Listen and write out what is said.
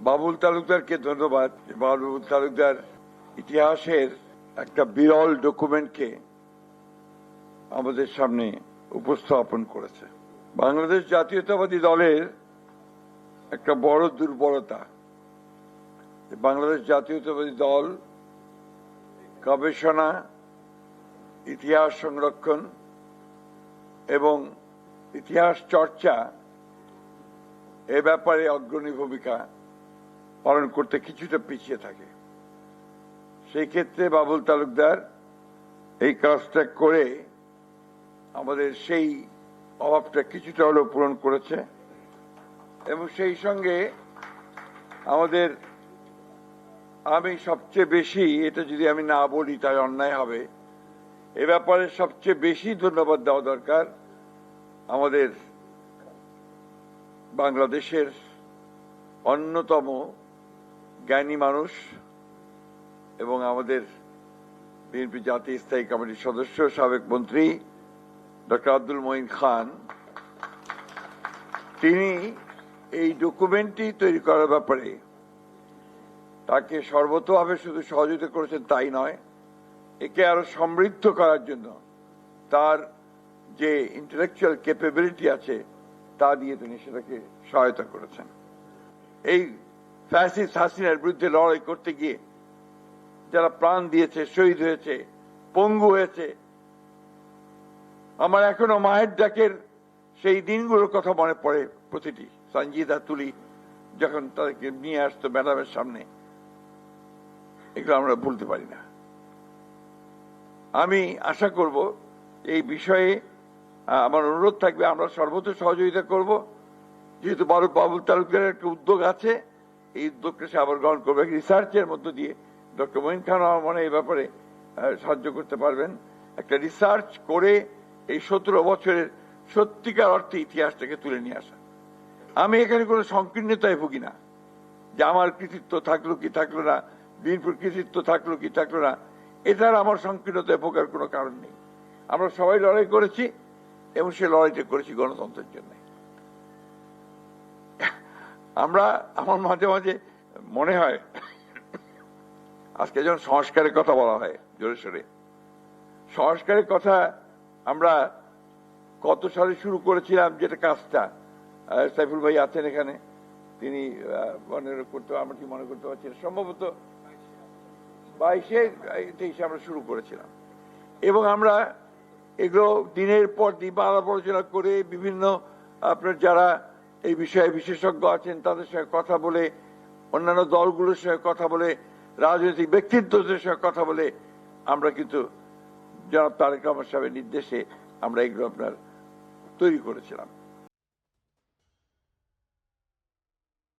বাবুল তালুকদারকে ধন্যবাদ। বাবুল তালুকদার ইতিহাসের একটা বিরল ডকুমেন্টকে আমাদের সামনে উপস্থাপন করেছে। বাংলাদেশ জাতীয়তাবাদী দলের একটা বড় দুর্বলতা, বাংলাদেশ জাতীয়তাবাদী দল গবেষণা, ইতিহাস সংরক্ষণ এবং ইতিহাস চর্চা এ ব্যাপারে অগ্রণী ভূমিকা পালন করতে কিছুটা পিছিয়ে থাকে। সেই ক্ষেত্রে বাবুল তালুকদার এই কাজটা করে আমাদের সেই অভাবটা কিছুটা হলেও পূরণ করেছে এবং সেই সঙ্গে আমাদের আমি সবচেয়ে বেশি, এটা যদি আমি না বলি তাই অন্যায় হবে, এ ব্যাপারে সবচেয়ে বেশি ধন্যবাদ দেওয়া দরকার আমাদের বাংলাদেশের অন্যতম জ্ঞানী মানুষ এবং আমাদের বিএনপি জাতীয় স্থায়ী কমিটির সদস্য, সাবেক মন্ত্রী ডক্টর আব্দুল মঈন খান। তিনি এই ডকুমেন্টটি তৈরি করার ব্যাপারে তাকে সর্বতোভাবে শুধু সহযোগিতা করেছেন তাই নয়, একে আরো সমৃদ্ধ করার জন্য তার যে ইন্টেলেকচুয়াল ক্যাপাবিলিটি আছে তা দিয়ে তিনি সেটাকে সহায়তা করেছেন। এই ফ্যাসিস্ট হাসিনার বিরুদ্ধে লড়াই করতে গিয়ে যারা প্রাণ দিয়েছে, শহীদ হয়েছে, পঙ্গু হয়েছে, আমার এখনো মায়ের ডাকের সেই দিনগুলোর কথা মনে পড়ে। প্রতিটি সঞ্জিদা তুলি যখন তাদেরকে নিয়ে আসতো ম্যাডামের সামনে, এগুলো আমরা ভুলতে পারি না। আমি আশা করব এই বিষয়ে আমার অনুরোধ থাকবে, আমরা সর্বত্র সহযোগিতা করব। যেহেতু বাবুল তালুকদারের একটা উদ্যোগ আছে, এই উদ্যোগটা সে আবার গ্রহণ করবে রিসার্চের মধ্য দিয়ে। ডক্টর মঈন খান আমার মনে এই ব্যাপারে সাহায্য করতে পারবেন। একটা রিসার্চ করে এই 17 বছরের সত্যিকার অর্থে ইতিহাসটাকে তুলে নিয়ে আসা। আমি এখানে কোনো সংকীর্ণতায় ভুগি না যে আমার কৃতিত্ব থাকলো কি থাকলো না, বিএনপির কৃতিত্ব থাকলো কি থাকলো না, এটার আমার সংকীর্ণতায় ভোগার কোনো কারণ নেই। আমরা সবাই লড়াই করেছি এবং সে লড়াইটা করেছি গণতন্ত্রের জন্য। আমার মাঝে মাঝে মনে হয়, আজকে যখন সংস্কারের কথা বলা হয় জোরে সোরে, সংস্কারের কথা আমরা কত সালে শুরু করেছিলাম, যেটা কাজটা সাইফুল ভাই আছেন এখানে, তিনি মনে করতে, আমরা কি মনে করতে পারছি, সম্ভবত 22-23 আমরা শুরু করেছিলাম এবং আমরা এগুলো দিনের পর দিন আলাপ আলোচনা করে বিভিন্ন আপনার যারা এই বিষয়ে বিশেষজ্ঞ আছেন তাদের সঙ্গে কথা বলে, অন্যান্য দলগুলোর সঙ্গে কথা বলে, রাজনৈতিক ব্যক্তিত্বদের সঙ্গে কথা বলে আমরা কিন্তু জনাব তারেক রহমান সাহেবের নির্দেশে আমরা এগুলো আপনার তৈরি করেছিলাম।